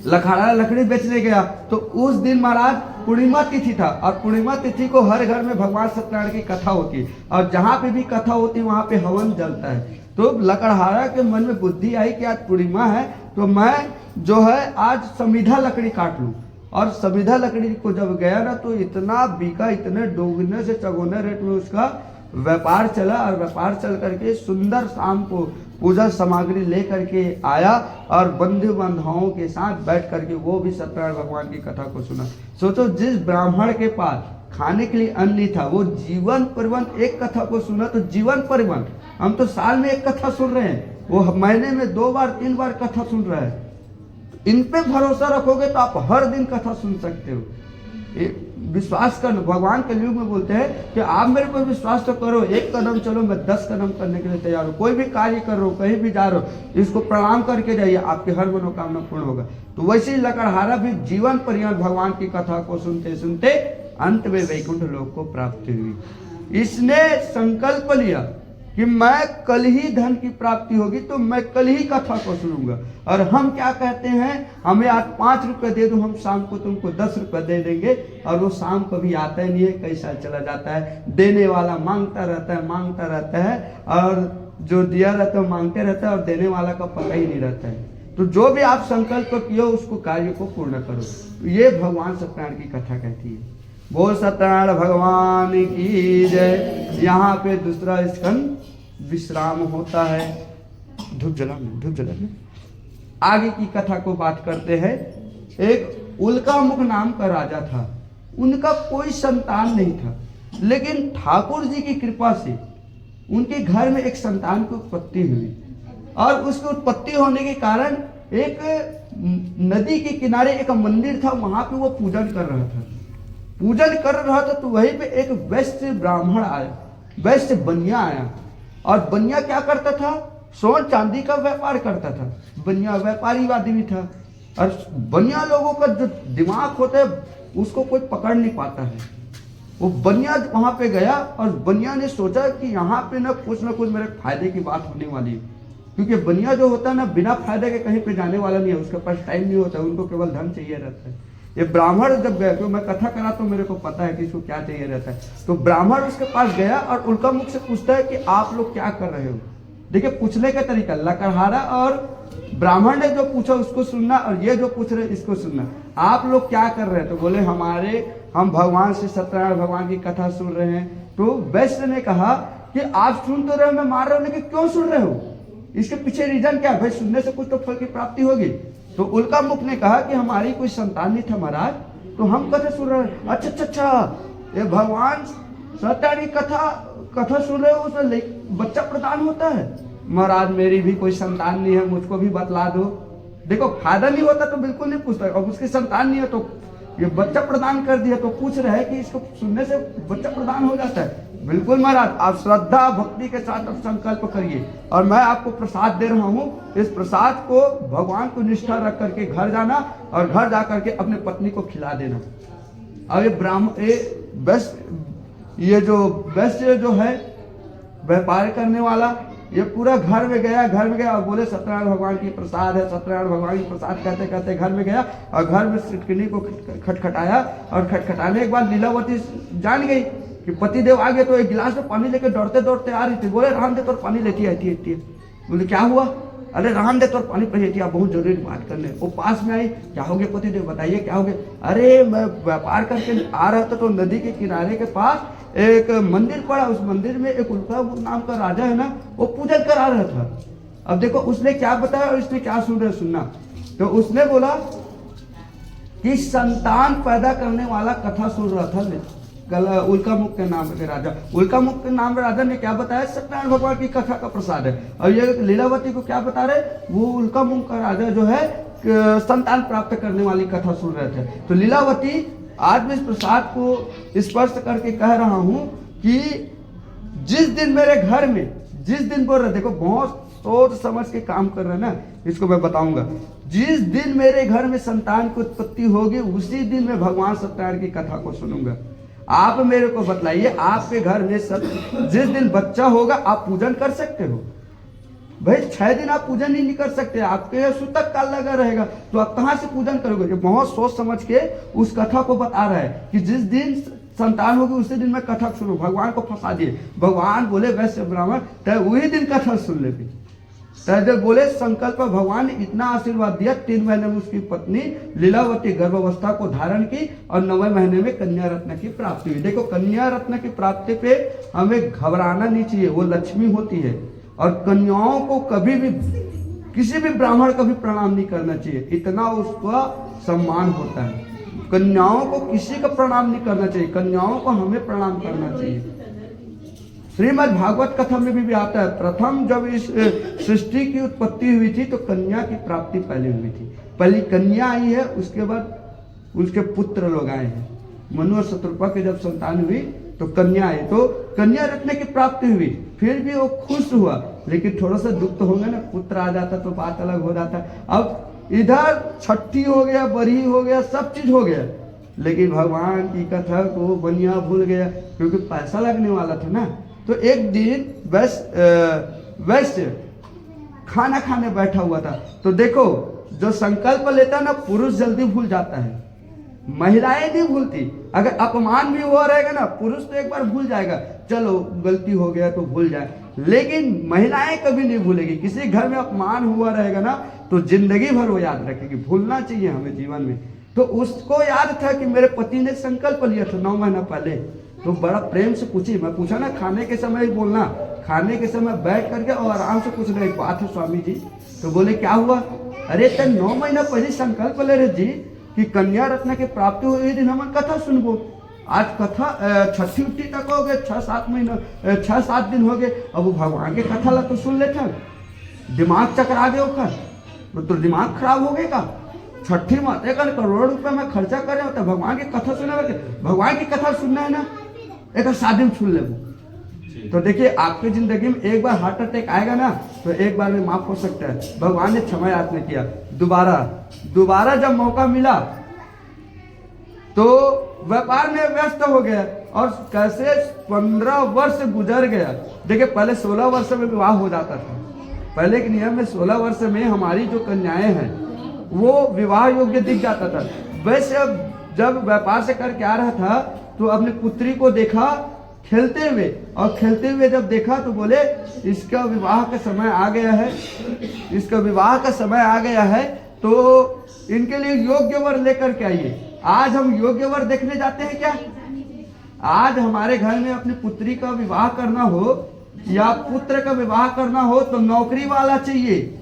लकड़हारा लकड़ी बेचने गया, तो उस दिन महाराज पूर्णिमा तिथि था और पूर्णिमा तिथि को हर घर में भगवान सत्यनारायण की कथा होती है और जहाँ पे भी कथा होती है वहाँ पे हवन जलता है। तो लकड़हारा के मन में बुद्धि आई कि आज पूर्णिमा है, तो मैं जो है आज समिधा लकड़ी काट लूँ। और समिधा लकड़ी को जब गया ना, तो इतना बिका, इतने दोगुने से चौगुने रेट में उसका व्यापार चला। और व्यापार चल करके सुंदर शाम को पूजा सामग्री ले करके आया और बंधु बांधवों के साथ बैठ करके वो भी सत्यनारायण भगवान की कथा को सुना। सोचो, जिस ब्राह्मण के पास खाने के लिए अन्न नहीं था, वो जीवन परिवन एक कथा को सुना। तो जीवन परिवन हम तो साल में एक कथा सुन रहे हैं, वो महीने में 2 बार 3 बार कथा सुन रहे हैं। इन पे भरोसा रखोगे तो आप हर दिन कथा सुन सकते हो। विश्वास कर, भगवान के युग में बोलते हैं कि आप मेरे पर विश्वास तो करो, 1 कदम चलो, मैं 10 कदम करने के लिए तैयार हूँ। कोई भी कार्य कर रहे हो, कहीं भी जा रहे हो, इसको प्रणाम करके जाइए, आपके हर मनोकामना पूर्ण होगा। तो वैसे ही लकड़हारा भी जीवन पर्यंत भगवान की कथा को सुनते सुनते अंत में वैकुंठ लोक को प्राप्ति हुई। इसने संकल्प लिया कि मैं कल ही धन की प्राप्ति होगी, तो मैं कल ही कथा को सुनूंगा। और हम क्या कहते हैं, हमें आज 5 रुपए दे दो, हम शाम को तुमको 10 रुपए दे देंगे। और वो शाम कभी आता ही नहीं है, कई साल चला जाता है। देने वाला मांगता रहता है और जो दिया रहता है मांगते रहता है और देने वाला का पता ही नहीं रहता है। तो जो भी आप संकल्प किए उसको कार्य को पूर्ण करो। ये भगवान सत्यनारायण की कथा कहती है। बोल सत्यनारायण भगवान की जय। यहाँ पे दूसरा स्कंद विश्राम होता है। धूप जला में आगे की कथा को बात करते हैं। एक उल्कामुख नाम का राजा था, उनका कोई संतान नहीं था, लेकिन ठाकुर जी की कृपा से उनके घर में एक संतान की उत्पत्ति हुई। और उसकी उत्पत्ति होने के कारण एक नदी के किनारे एक मंदिर था, वहां पे वो पूजन कर रहा था। तो वहीं पे एक वैश्य ब्राह्मण आया, वैश्य बनिया आया। और बनिया क्या करता था, सोन चांदी का व्यापार करता था। बनिया व्यापारी आदमी था। और बनिया लोगों का जो दिमाग होता है उसको कोई पकड़ नहीं पाता है। वो बनिया वहां पे गया और बनिया ने सोचा कि यहाँ पे ना कुछ मेरे फायदे की बात होने वाली है। क्योंकि बनिया जो होता है ना, बिना फायदे के कहीं पे जाने वाला नहीं है, उसके पास टाइम नहीं होता है, उनको केवल धन चाहिए रहता है। ये ब्राह्मण जब गया, क्योंकि मैं कथा करा तो मेरे को पता है कि इसको क्या चाहिए रहता है। तो ब्राह्मण उसके पास गया और उल्का मुख से पूछता है कि आप लोग क्या कर रहे हो। देखिए पूछने का तरीका, लकड़हारा और ब्राह्मण ने जो पूछा उसको सुनना और ये जो पूछ रहे इसको सुनना। आप लोग क्या कर रहे हैं? तो बोले हम भगवान से सत्यनारायण भगवान की कथा सुन रहे हैं। तो वैश्य ने कहा कि आप सुन तो रहे हो, मैं मार रहा हूं, लेकिन क्यों सुन रहे हो? इसके पीछे रीजन क्या है? भाई सुनने से कुछ तो फल की प्राप्ति होगी। तो उल्का मुख ने कहा कि हमारी कोई संतान नहीं था महाराज, तो हम कथा सुन रहे हैं। अच्छा, ये भगवान सत्यनारायण की कथा सुन रहे हो, उसमें बच्चा प्रदान होता है? महाराज मेरी भी कोई संतान नहीं है, मुझको भी बतला दो। देखो फायदा नहीं होता तो बिल्कुल नहीं पूछता, और उसकी संतान नहीं है तो ये बच्चा प्रदान कर दिया तो पूछ रहे हैं कि इसको सुनने से बच्चा प्रदान हो जाता है। बिल्कुल महाराज, आप श्रद्धा भक्ति के साथ आप संकल्प करिए और मैं आपको प्रसाद दे रहा हूँ। इस प्रसाद को भगवान को निष्ठा रख करके घर जाना और घर जा करके अपने पत्नी को खिला देना। और ये बस ये जो वैश्य जो है व्यापार करने वाला, ये पूरा घर में गया और बोले सत्यनारायण भगवान की प्रसाद है, सत्यनारायण भगवान की प्रसाद कहते कहते घर में गया और घर में सिटकनी को खटखटाया और खटखटाने के बाद लीलावती जान गई कि पतिदेव आ गए। तो एक गिलास में पानी लेकर दौड़ते दौड़ते आ रही थी। बोले राम दे तो पानी लेती आती है। बोले क्या हुआ? अरे राम दे तो पानी पी, आप बहुत जरूरी बात करने। वो पास में आई, क्या हो गया पतिदेव बताइए क्या हो गया? अरे मैं व्यापार करके आ रहा था तो नदी के किनारे के पास एक मंदिर पड़ा, उस मंदिर में एक उल्का नाम का राजा है ना, वो पूजन करा रहा था। अब देखो उसने क्या बताया और इसने क्या सुनना। तो उसने बोला कि संतान पैदा करने वाला कथा सुन रहा था उल्कामुख के नाम के राजा। उल्कामुख के नाम राजा ने क्या बताया? सत्यनारायण भगवान की कथा का प्रसाद है। और ये लीलावती को क्या बता रहे? वो उल्कामुख का राजा जो है संतान प्राप्त करने वाली कथा सुन रहे थे। तो लीलावती आज मैं इस प्रसाद को स्पर्श करके कह रहा हूं कि जिस दिन मेरे घर में, जिस दिन बोल रहे, देखो बहुत सोच समझ के काम कर रहे हैं ना, इसको मैं बताऊंगा। जिस दिन मेरे घर में संतान की उत्पत्ति होगी उसी दिन मैं भगवान सत्यनारायण की कथा को सुनूंगा। आप मेरे को बतलाइए, आपके घर में जिस दिन बच्चा होगा आप पूजन कर सकते हो? भाई 6 दिन आप पूजन ही नहीं कर सकते, आपके यहाँ सूतक काल लगा रहेगा, तो आप कहाँ से पूजन करोगे? ये बहुत सोच समझ के उस कथा को बता रहा है कि जिस दिन संतान होगी उसी दिन मैं कथा सुनू। भगवान को फंसा दिए। भगवान बोले वैश्य ब्राह्मण तय वही दिन कथा सुन ले भी। जब बोले संकल्प, भगवान ने इतना आशीर्वाद दिया, 3 महीने में उसकी पत्नी लीलावती गर्भावस्था को धारण की और 9वें महीने में कन्या रत्न की प्राप्ति हुई। देखो कन्या रत्न की प्राप्ति पे हमें घबराना नहीं चाहिए, वो लक्ष्मी होती है। और कन्याओं को कभी भी किसी भी ब्राह्मण को भी प्रणाम नहीं करना चाहिए, इतना उसका सम्मान होता है। कन्याओं को किसी का प्रणाम नहीं करना चाहिए, कन्याओं को हमें प्रणाम करना चाहिए। श्रीमद् भागवत कथा में भी आता है, प्रथम जब इस सृष्टि की उत्पत्ति हुई थी तो कन्या की प्राप्ति पहले हुई थी। पहली कन्या आई है, उसके बाद उसके पुत्र लोग आए हैं। मनु और शत्रुपा के जब संतान हुई तो कन्या आई, तो कन्या रत्न की प्राप्ति हुई। फिर भी वो खुश हुआ, लेकिन थोड़ा सा दुख तो होगा ना, पुत्र आ जाता तो बात अलग हो जाता। अब इधर छठी हो गया, बरही हो गया, सब चीज हो गया, लेकिन भगवान की कथा को बनिया भूल गया, क्योंकि पैसा लगने वाला था ना। तो एक दिन वैश्य खाना खाने बैठा हुआ था। तो देखो जो संकल्प लेता ना, पुरुष जल्दी भूल जाता है, महिलाएं नहीं भूलती। अगर अपमान भी हुआ रहेगा ना, पुरुष तो एक बार भूल जाएगा, चलो गलती हो गया तो भूल जाए, लेकिन महिलाएं कभी नहीं भूलेगी। किसी घर में अपमान हुआ रहेगा ना तो जिंदगी भर वो याद रखेगी। भूलना चाहिए हमें जीवन में। तो उसको याद था कि मेरे पति ने संकल्प लिया था 9 महीना पहले, तो बड़ा प्रेम से पूछी। मैं पूछा ना, खाने के समय ही बोलना, खाने के समय बैठ करके और आराम से पूछना, एक बात है स्वामी जी। तो बोले क्या हुआ? अरे तो 9 महीना पहले संकल्प ले रहे जी कि कन्या रत्न की प्राप्ति हुई दिन हम कथा सुनबो। आज कथा छठी उठी तक हो गए, 6-7 दिन हो गए। अब वो भगवान के कथा ला तो सुन लेते, दिमाग चकरा गए ओखर, तो दिमाग खराब हो गए का? छठी माते का करोड़ रुपए में खर्चा करे होता है भगवान की कथा सुनने में। भगवान की कथा सुनना है ना, एक शादी में सुन ले। तो देखिए आपकी जिंदगी में एक बार हार्ट अटैक आएगा ना, तो एक बार में माफ हो सकता है। भगवान ने क्षमा याचना किया। दोबारा जब मौका मिला तो व्यापार में व्यस्त हो गया, और कैसे 15 वर्ष गुजर गया। देखिए पहले 16 वर्ष में विवाह हो जाता था। पहले के नियम में 16 वर्ष में हमारी जो कन्याएं हैं वो विवाह योग्य दिख जाता था। वैसे जब व्यापार से करके आ रहा था तो अपनी पुत्री को देखा खेलते हुए, और खेलते हुए जब देखा तो बोले इसका विवाह का समय आ गया है, इसका विवाह का समय आ गया है, तो इनके लिए योग्य वर लेकर के आइए। आज हम योग्य वर देखने जाते हैं क्या? आज हमारे घर में अपनी पुत्री का विवाह करना हो या पुत्र का विवाह करना हो तो नौकरी वाला चाहिए,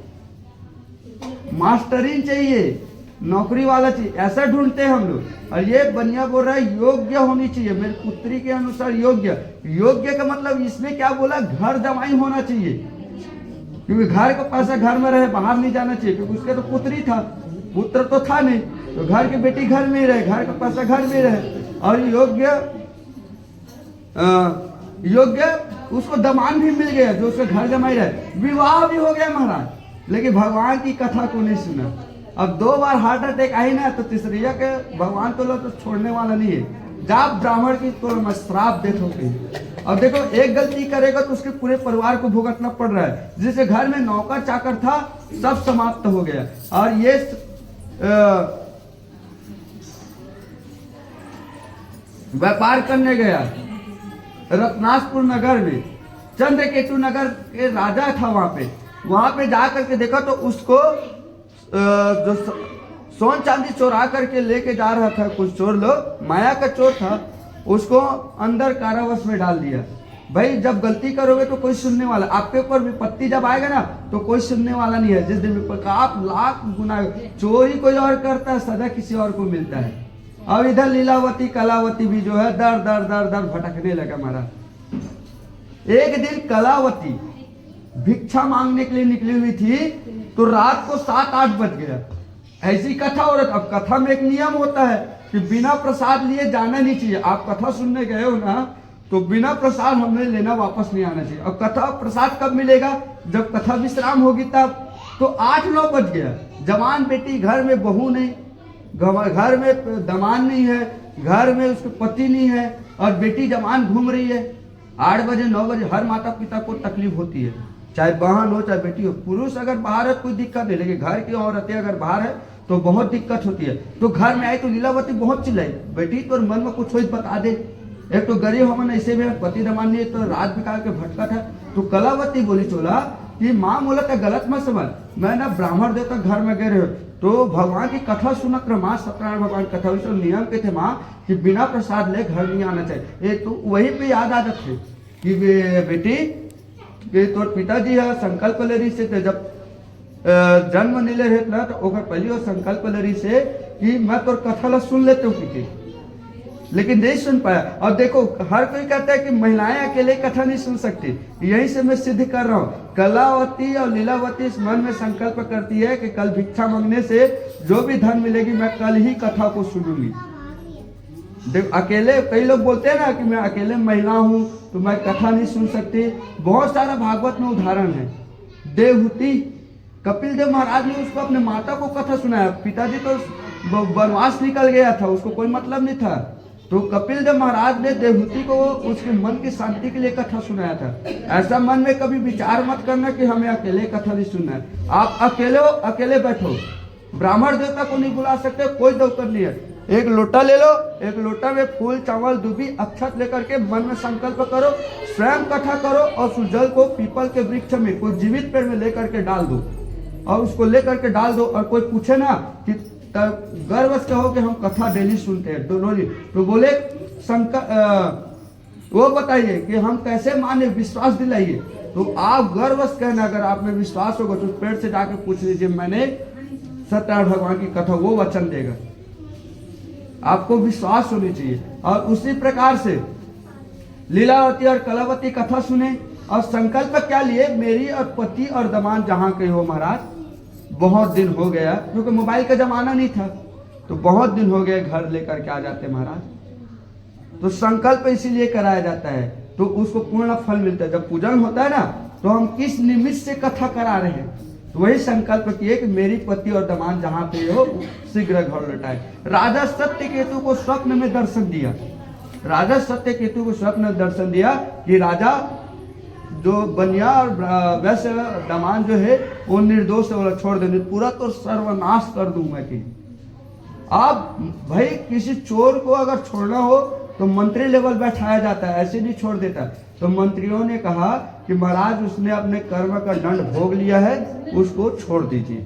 मास्टरीन चाहिए, नौकरी वाला चाहिए, ऐसा ढूंढते हैं हम लोग। और ये बनिया बोल रहा है योग्य होनी चाहिए, मेरी पुत्री के अनुसार योग्य। योग्य का मतलब इसमें क्या बोला? घर जमाई होना चाहिए, क्योंकि घर का पैसा घर में रहे, बाहर नहीं जाना चाहिए, क्योंकि उसके तो पुत्री था, पुत्र तो था नहीं, तो घर की बेटी घर में ही रहे, घर का पैसा घर में रहे। और योग्य उसको दमान भी मिल गया जो उसका घर जमाई रहे, विवाह भी हो गया महाराज, लेकिन भगवान की कथा को नहीं सुना। अब 2 बार हार्ट अटैक आई ना, तो तीसरिया के भगवान तो छोड़ने वाला नहीं है। जा ब्राह्मण की तो मैं श्राप देखोगे। अब देखो एक गलती करेगा तो उसके पूरे परिवार को भुगतना पड़ रहा है। जिससे घर में नौकर चाकर था सब समाप्त हो गया। और ये व्यापार करने गया रत्नासपुर नगर में, चंद्रकेतु नगर के राजा था वहां पे जा करके देखा तो उसको जो सोन चांदी चोरा करके लेके जा रहा था कुछ चोर लोग, माया का चोर था, उसको अंदर कारावास में डाल दिया। भाई जब गलती करोगे तो कोई सुनने वाला, आपके ऊपर विपत्ति जब आएगा ना तो कोई सुनने वाला नहीं है। जिस दिन आप लाख गुना चोरी कोई और करता है, सजा किसी और को मिलता है। अब इधर लीलावती कलावती भी जो है दर दर दर दर भटकने लगा महाराज। एक दिन कलावती भिक्षा मांगने के लिए निकली हुई थी तो रात को 7-8 बज गया। ऐसी कथा हो रही। अब कथा में एक नियम होता है कि बिना प्रसाद लिए जाना नहीं चाहिए। आप कथा सुनने गए हो ना तो बिना प्रसाद हमें लेना वापस नहीं आना चाहिए। अब कथा प्रसाद कब मिलेगा? जब कथा विश्राम होगी तब। तो 8-9 बज गया। जवान बेटी, घर में बहू नहीं, घर में दमान नहीं है, घर में उसके पति नहीं है और बेटी जवान घूम रही है। 8 बजे 9 बजे हर माता पिता को तकलीफ होती है, चाहे बहन हो चाहे बेटी हो। पुरुष अगर बाहर है कोई दिक्कत नहीं, लेकिन घर की औरतें अगर बाहर है तो बहुत दिक्कत होती है। तो घर में आई तो लीलावती बहुत चिल्लाई, बेटी तो मन में कुछ हो बता दे। एक तो गरीब हमन ऐसे में पति दमान नहीं तो रात बिका के भटका था। तो कलावती बोली चोला कि माँ बोला था गलत मत समझ, मैं ना ब्राह्मण देवता घर में गए रहे तो भगवान की कथा सुनत रहा। माँ सत्यनारायण भगवान कथा नियम के थे माँ कि बिना प्रसाद ले घर नहीं आना चाहिए। तो वहीं पे याद आदत थे कि बेटी कि तोर पिताजी है संकल्प ले रही से जब जन्म नहीं ले रहे ना तो ओकर पहले वो संकल्प ले रही से कि मैं तोर कथा ला सुन लेते हूँ कि, लेकिन नहीं सुन पाया। और देखो हर कोई कहता है कि महिलाएं अकेले कथा नहीं सुन सकती, यहीं से मैं सिद्ध कर रहा हूँ। कलावती और लीलावती इस मन में संकल्प करती है कि कल भिक्षा मांगने से जो भी धन मिलेगी मैं कल ही कथा को सुनूंगी। देखो अकेले कई लोग बोलते हैं ना कि मैं अकेले महिला हूं तो मैं कथा नहीं सुन सकती। बहुत सारा भागवत में उदाहरण है। देवहूति कपिल देव महाराज ने उसको अपने माता को कथा सुनाया। पिताजी तो वनवास निकल गया था, उसको कोई मतलब नहीं था। तो कपिल देव महाराज ने देवहूति को उसके मन की शांति के लिए कथा सुनाया था। ऐसा मन में कभी विचार मत करना कि हमें अकेले कथा नहीं सुनना है। आप अकेले हो, अकेले बैठो, ब्राह्मण देवता को नहीं बुला सकते, कोई दौकर नहीं है। एक लोटा ले लो, एक लोटा में फूल चावल दूबी अक्षत लेकर के मन में संकल्प करो, स्वयं कथा करो और उस जल को पीपल के वृक्ष में कोई जीवित पेड़ में लेकर के डाल दो और उसको लेकर के डाल दो। और कोई पूछे ना कि गर्व से कहो कि हम कथा डेली सुनते हैं रोज, तो बोले वो बताइए कि हम कैसे माने, विश्वास दिलाइए। तो आप गर्व से कहना, अगर आप में विश्वास होगा तो पेड़ से जाकर पूछ लीजिए, मैंने सत्यनारायण भगवान की कथा, वो वचन देगा। आपको विश्वास होनी चाहिए। और उसी प्रकार से लीलावती और कलावती कथा सुने और संकल्प क्या लिए, मेरी और पति और दमान जहां के हो महाराज, बहुत दिन हो गया, क्योंकि मोबाइल का जमाना नहीं था तो बहुत दिन हो गए घर लेकर के आ जाते महाराज। तो संकल्प इसीलिए कराया जाता है तो उसको पूर्ण फल मिलता है। जब पूजन होता है ना तो हम किस निमित्त से कथा करा रहे हैं, तो वही संकल्प किए कि मेरी पति और दमान जहां पे हो शीघ्र घर लौटाए। राजा सत्यकेतु को स्वप्न में दर्शन दिया। राजा सत्यकेतु को स्वप्न में दर्शन दिया कि राजा जो बनिया और वैसे दमान जो है वो निर्दोष है, बोला छोड़ देने, पूरा तो सर्वनाश कर दूं मैं कि। अब भाई किसी चोर को अगर छोड़ना हो तो मंत्री लेवल बैठाया जाता है, ऐसे नहीं छोड़ देता। तो मंत्रियों ने कहा कि महाराज उसने अपने कर्म का दंड भोग लिया है, उसको छोड़ दीजिए।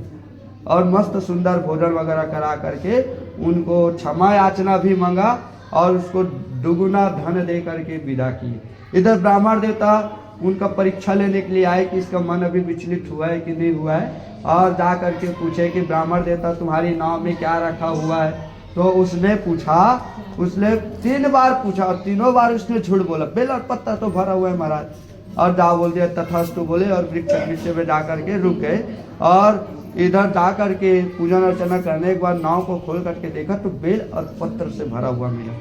और मस्त सुंदर भोजन वगैरह करा करके उनको क्षमा याचना भी मांगा और उसको दुगुना धन दे करके विदा किए। इधर ब्राह्मण देवता उनका परीक्षा लेने के लिए आए कि इसका मन अभी विचलित हुआ है कि नहीं हुआ है, और जा करके पूछे कि ब्राह्मण देवता तुम्हारी नाव में क्या रखा हुआ है। तो उसने पूछा, उसने 3 बार पूछा और तीनों बार उसने झूठ बोला, बेल और पत्ता तो भरा हुआ है महाराज। और जा बोल दिया तथास्तु बोले और वृक्ष नीचे में जा करके रुक गए। और इधर जा करके पूजन अर्चना करने के बाद नाव को खोल करके देखा तो बेल और पत्थर से भरा हुआ मिला।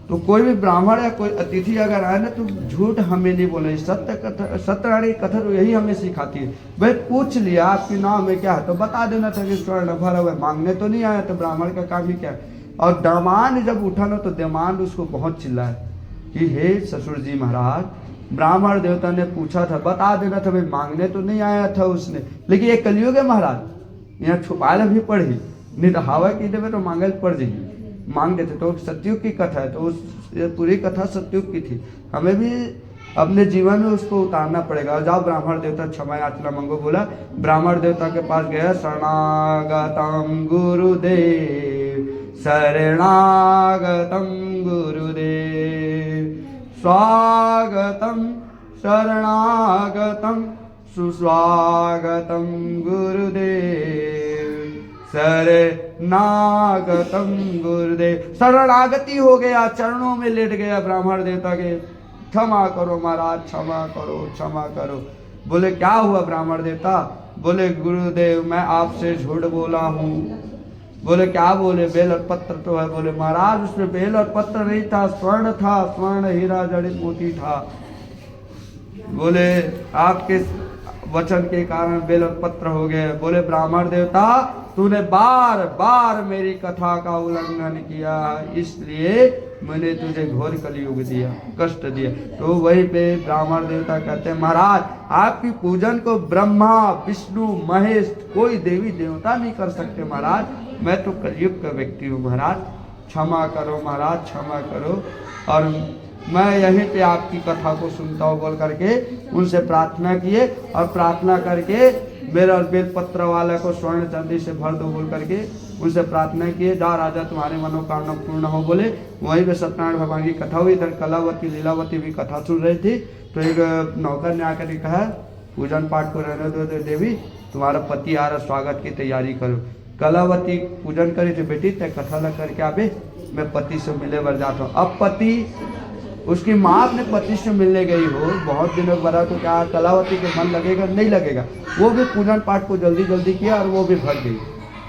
तो कोई भी ब्राह्मण या कोई अतिथि अगर आए ना तो झूठ हमें नहीं बोलना। सत्यनारायण की कथा तो यही हमें सिखाती है। भाई पूछ लिया आपकी नाव में क्या है तो बता देना था कि स्वर्ण भरा हुआ है, मांगने तो नहीं आया तो ब्राह्मण का काम ही क्या है। और दामाद जब उठा ना तो दामाद उसको बहुत चिल्लाया कि हे ससुर जी महाराज, ब्राह्मण देवता ने पूछा था, बता देना था, भाई मांगने तो नहीं आया था उसने, लेकिन ये कलयुग है महाराज, यहाँ छुपाए भी पड़ी नहीं तो हवा की देवे तो मांगे पड़ जाएगी, मांग देते। तो सतयुग की कथा है, तो उस पूरी कथा सतयुग की थी, हमें भी अपने जीवन में उसको उतारना पड़ेगा। जाओ ब्राह्मण देवता क्षमा याचना मांगो बोला, ब्राह्मण देवता के पास गया, शरणागतम गुरुदेव, शरणागतम गुरुदेव, स्वागतम शरणागतम सुस्वागतम गुरुदेव, शरणागतम गुरुदेव। शरणागति हो गया, चरणों में लेट गया ब्राह्मण देवता के, क्षमा करो महाराज, क्षमा करो, क्षमा करो। बोले क्या हुआ ब्राह्मण देवता? बोले गुरुदेव मैं आपसे झूठ बोला हूँ। बोले क्या बोले? बेल और पत्र तो है। बोले महाराज उसमें बेल और पत्र नहीं था, स्वर्ण था, स्वर्ण हीरा जड़ित मोती था। बोले आपके वचन के कारण बेल और पत्र हो गए। बोले ब्राह्मण देवता तूने बार बार मेरी कथा का उल्लंघन किया, इसलिए मैंने तुझे घोर कलयुग दिया, कष्ट दिया। तो वहीं पे ब्राह्मण देवता कहते हैं महाराज आपकी पूजन को ब्रह्मा विष्णु महेश कोई देवी देवता नहीं कर सकते महाराज, मैं तो कलयुग का व्यक्ति हूँ महाराज, क्षमा करो महाराज, क्षमा करो। और मैं यहीं पे आपकी कथा को सुनता हूँ बोल करके उनसे प्रार्थना किए, और प्रार्थना करके मेरा बेल पत्र वाला को स्वर्ण चांदी से भर दो बोल करके उनसे प्रार्थना किए। जा राजा तुम्हारी मनोकामना पूर्ण हो बोले। वहीं पे सत्यनारायण भगवान की कथा हुई। इधर कलावती लीलावती भी कथा सुन रही थी। तो एक नौकर ने आकर के कहा पूजन पाठ को रहने दो देवी, तुम्हारा पति आ रहा, स्वागत की तैयारी करो। कलावती पूजन करी थी, बेटी तय कथा लग करके आवे, मैं पति से मिले बर जाता हूँ। अब पति उसकी माँ अपने पति से मिलने गई हो, बहुत दिनों बड़ा, तो क्या कलावती के मन लगेगा? नहीं लगेगा। वो भी पूजन पाठ को जल्दी जल्दी किया और वो भी भर गई।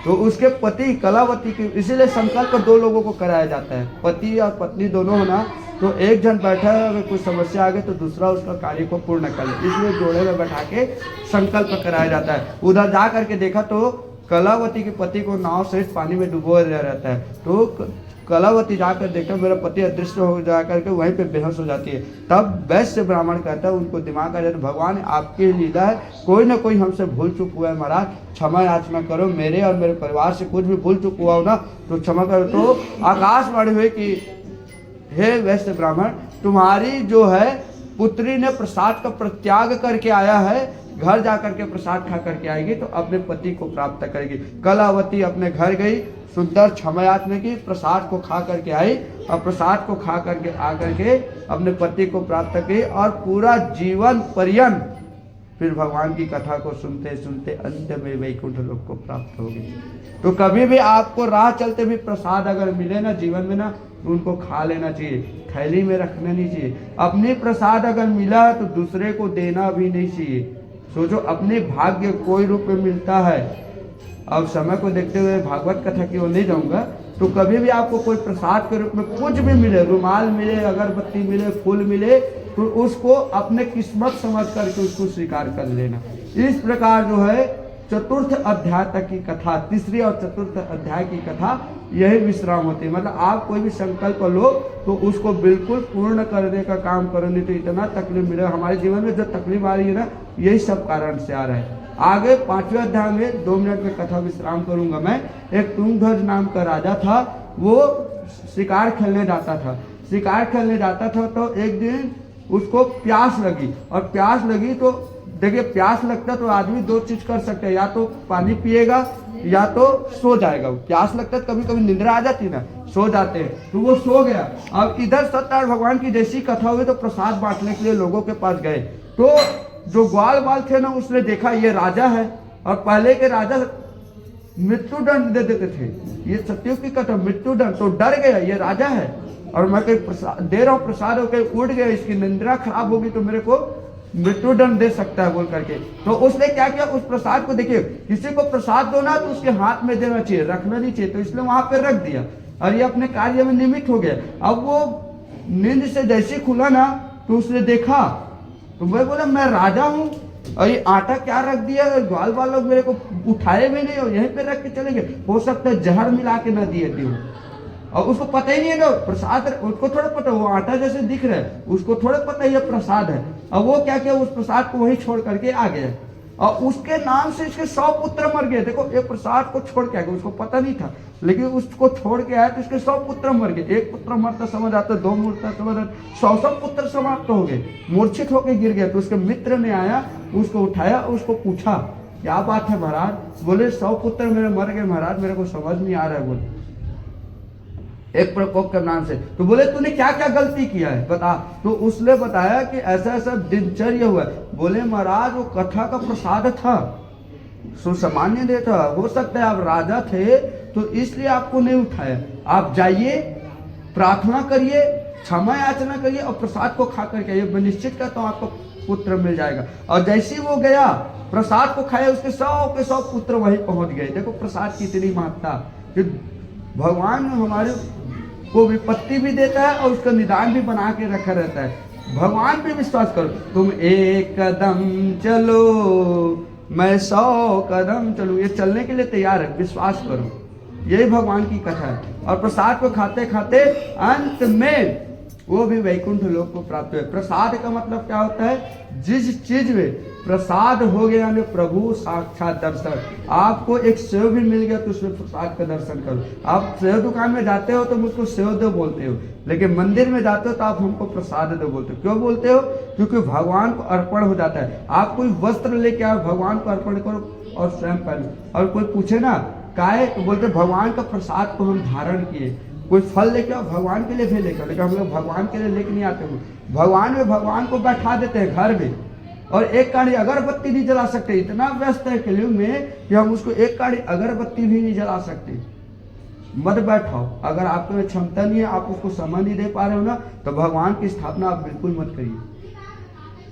तो उसके पति कलावती की, इसीलिए संकल्प दो लोगों को कराया जाता है, पति और पत्नी दोनों होना। तो एक जन बैठा है, अगर कुछ समस्या आ गई तो दूसरा उसका कार्य को पूर्ण कर ले, इसलिए जोड़े में बैठा के संकल्प कराया जाता है। उधर जा करके देखा तो कलावती के पति को नाव सहित पानी में डुबोया रहता है। तो कलावती जाकर देखा मेरा पति अदृश्य हो जा करके वहीं पे बेहोश हो जाती है। तब वैश्य ब्राह्मण कहता है, उनको दिमाग आ जाता है, भगवान आपकी लीला है, कोई ना कोई हमसे भूल चूक हुआ है महाराज, क्षमा याचना करो, मेरे और मेरे परिवार से कुछ भी भूल चूक हुआ हो ना तो क्षमा करो। तो आकाशवाणी हुई कि हे वैश्य ब्राह्मण, तुम्हारी जो है पुत्री ने प्रसाद का प्रत्याग करके आया है, घर जा करके प्रसाद खा करके आएगी तो अपने पति को प्राप्त करेगी। कलावती अपने घर गई, सुंदर क्षमा याचना की, प्रसाद को खा करके आई और प्रसाद को खा करके आकर के अपने पति को प्राप्त की और पूरा जीवन पर्यंत फिर भगवान की कथा को सुनते सुनते अंत में वैकुंठ लोक को प्राप्त हो गई। तो कभी भी आपको राह चलते भी प्रसाद अगर मिले ना जीवन में ना, तो उनको खा लेना चाहिए, थैली में रखना नहीं चाहिए। अपने प्रसाद अगर मिला तो दूसरे को देना भी नहीं चाहिए। सोचो अपने भाग्य कोई रूप में मिलता है। अब समय को देखते हुए भागवत कथा की ओर नहीं जाऊंगा, तो कभी भी आपको कोई प्रसाद के रूप में कुछ भी मिले, रुमाल मिले, अगरबत्ती मिले, फूल मिले, तो उसको अपने किस्मत समझ करके उसको स्वीकार कर लेना। इस प्रकार जो है चतुर्थ अध्याय तक की कथा, तीसरी और चतुर्थ अध्याय की कथा यही विश्राम होती है। मतलब आप कोई भी संकल्प लो तो उसको बिल्कुल पूर्ण करने का काम करो, नहीं तो इतना तकलीफ मिलेगा। हमारे जीवन में जो तकलीफ आ रही है ना, यही सब कारण से आ रहा है। आगे 5वें अध्याय में 2 मिनट में कथा विश्राम करूंगा मैं। एक तुंगध्वज नाम का राजा था, वो शिकार खेलने जाता था। शिकार खेलने जाता था तो एक दिन उसको प्यास लगी, और प्यास लगी तो देखिए प्यास लगता तो आदमी 2 चीज कर सकते हैं, या तो पानी पिएगा या तो सो जाएगा। प्यास लगता है, कभी कभी निंद्रा आ जाती ना, सो जाते हैं, तो वो सो गया। अब इधर सत्यनारायण भगवान की जैसी कथा हुई तो प्रसाद बांटने के लिए लोगों के पास गए, तो जो ग्वाल बाल थे ना उसने देखा ये राजा है, और पहले के राजा मृत्यु दंड दे देते थे, ये सत्युग की कथा मृत्यु दंड, तो डर गया ये राजा है और मैं कहीं प्रसाद दे रहा हूँ, प्रसाद होकर उड़ गया, इसकी निंद्रा खराब होगी तो मेरे को मृत्यु दंड दे सकता है बोल करके। तो उसने क्या किया, उस प्रसाद को देखिए, किसी को प्रसाद दो ना तो उसके हाथ में देना चाहिए, रखना नहीं चाहिए, तो इसलिए वहां पे रख दिया और ये अपने कार्य में निमित्त हो गया। अब वो नींद से जैसे खुला ना तो उसने देखा, तो मैं बोला मैं राजा हूँ और ये आटा क्या रख दिया, ग्वाल बाल लोग मेरे को उठाए भी नहीं और यहीं पे रख के चले गए, हो सकता है जहर मिला के ना दिए थे। और उसको पता ही नहीं है ना प्रसाद, उसको थोड़ा पता, वो आटा जैसे दिख रहा है, उसको थोड़ा पता है ये प्रसाद है। अब वो क्या किया, उस प्रसाद को वहीं छोड़ करके आ गया, और उसके नाम से इसके 100 पुत्र मर गए। देखो ये प्रसाद को छोड़ के आ गया, उसको पता नहीं था, लेकिन उसको छोड़ के आया तो इसके 100 पुत्र मर गए। एक पुत्र मरता समझ आता, 2 मरता समझ आता, 100 पुत्र समाप्त हो गए, मूर्छित होकर गिर गए। तो उसके मित्र ने आया, उसको उठाया, उसको पूछा क्या बात है महाराज? बोले 100 पुत्र मेरे मर गए महाराज, मेरे को समझ नहीं आ रहा है। बोले एक प्रकोप के नाम से। तो बोले तूने क्या क्या गलती किया है बता। तो उसने बताया कि ऐसा ऐसा दिनचर्या हुआ है। बोले महाराज वो कथा का प्रसाद था, सो सामान्य नहीं था, हो सकता है आप राजा थे तो इसलिए आपको नहीं उठाया। आप जाइए, प्रार्थना करिए, क्षमा याचना करिए और प्रसाद को खा करके आइए, मैं निश्चित कहता हूँ आपको पुत्र मिल जाएगा। और जैसे ही वो गया, प्रसाद को खाया, उसके 100 के 100 पुत्र वहीं पहुंच गए। देखो प्रसाद की इतनी महत्ता कि भगवान हमारे को विपत्ति भी देता है और उसका निदान भी बना के रखा रहता है। भगवान पे विश्वास करो, तुम एक कदम चलो मैं 100 कदम चलूं, ये चलने के लिए तैयार है, विश्वास करो। यही भगवान की कथा है। और प्रसाद को खाते खाते अंत में वो भी वैकुंठ लोक को प्राप्त हुए। प्रसाद का मतलब क्या होता है? जिस चीज में प्रसाद हो गया यानी प्रभु साक्षात दर्शन। आपको एक सेव भी मिल गया तो उसमें प्रसाद का दर्शन करो। आप सेव दुकान में जाते हो तो मुझको सेव दो बोलते हो, लेकिन मंदिर में जाते हो तो आप हमको प्रसाद दो बोलते हो। क्यों बोलते हो? क्योंकि भगवान को अर्पण हो जाता है। आप कोई वस्त्र लेके आओ, भगवान को अर्पण करो और स्वयं पहनो। और कोई पूछे ना काहे, तो बोलते भगवान का प्रसाद को हम धारण किए। कोई फल लेके आओ, भगवान के लिए भी लेकर, लेकिन हम लोग भगवान के लिए लेके नहीं आते हो। भगवान में भगवान को बैठा देते हैं घर में, और एक काड़ी अगरबत्ती नहीं जला सकते। इतना व्यस्त है कलयुग में कि हम उसको एक काड़ी अगरबत्ती भी नहीं जला सकते। मत बैठाओ, अगर आपके में क्षमता नहीं है, आप उसको समय नहीं दे पा रहे हो ना, तो भगवान की स्थापना आप बिल्कुल मत करिए।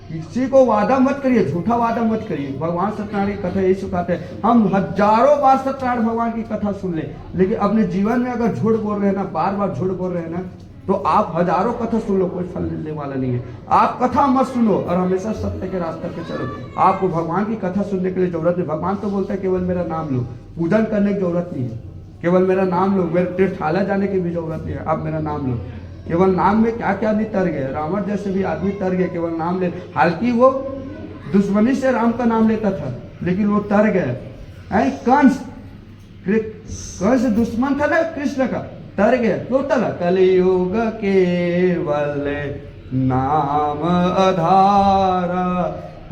किसी को वादा मत करिए, झूठा वादा मत करिए। भगवान सत्यनारायण की कथा यही सिखाते हैं। हम हजारों बार सत्यनारायण भगवान की कथा सुन ले, लेकिन अपने जीवन में अगर झूठ बोल रहे हैं ना, बार बार झूठ बोल रहे हैं ना, तो आप हजारों कथा सुन लो, कोई फल मिलने वाला नहीं है। आप कथा मत सुनो और हमेशा सत्य के रास्ते पे चलो। आपको भगवान की कथा सुनने के लिए जरूरत नहीं। भगवान तो बोलता है केवल मेरा नाम लो, पूजन करने की जरूरत नहीं है। केवल मेरा नाम लो, मेरे तीर्थालय जाने की भी जरूरत नहीं है। आप मेरा नाम लो। केवल नाम में क्या क्या नहीं तर गए, रावण जैसे भी आदमी तर गए केवल नाम ले। हालांकि वो दुश्मनी से राम का नाम लेता था, लेकिन वो तर गए। कंस दुश्मन था ना कृष्ण का, तर गया। क्यों तला? कलयुग केवल नाम आधारा,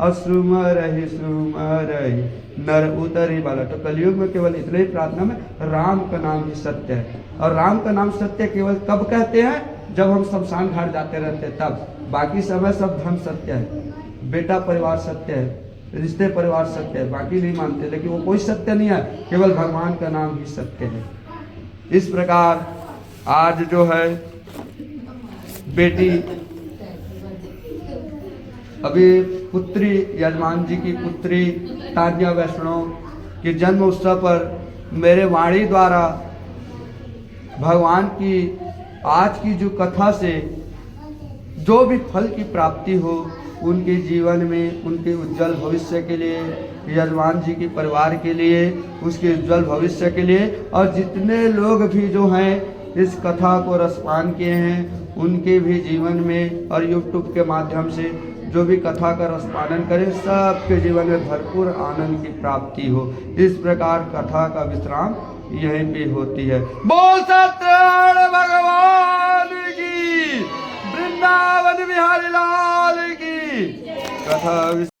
असुमर ही सुमर ही नर उतरी वाला। तो कलयुग में केवल इतने ही प्रार्थना में राम का नाम ही सत्य है। और राम का नाम सत्य केवल कब कहते हैं? जब हम शमशान घाट जाते रहते हैं तब। बाकी समय सब धन सत्य है, बेटा परिवार सत्य है, रिश्ते परिवार सत्य है, बाकी नहीं मानते। लेकिन वो कोई सत्य नहीं है, केवल भगवान का नाम ही सत्य है। इस प्रकार आज जो है बेटी अभी पुत्री यजमान जी की पुत्री तान्या वैष्णव के जन्म उत्सव पर मेरे वाणी द्वारा भगवान की आज की जो कथा से जो भी फल की प्राप्ति हो उनके जीवन में, उनके उज्जवल भविष्य के लिए, यजमान जी के परिवार के लिए, उसके उज्जवल भविष्य के लिए, और जितने लोग भी जो हैं इस कथा को रसपान किए हैं उनके भी जीवन में, और YouTube के माध्यम से जो भी कथा का रसपालन करे सबके जीवन में भरपूर आनंद की प्राप्ति हो। इस प्रकार कथा का विश्राम यहीं पे होती है। बोल सत्यनारायण भगवान की, वृंदावन बिहारी लाल की। कथा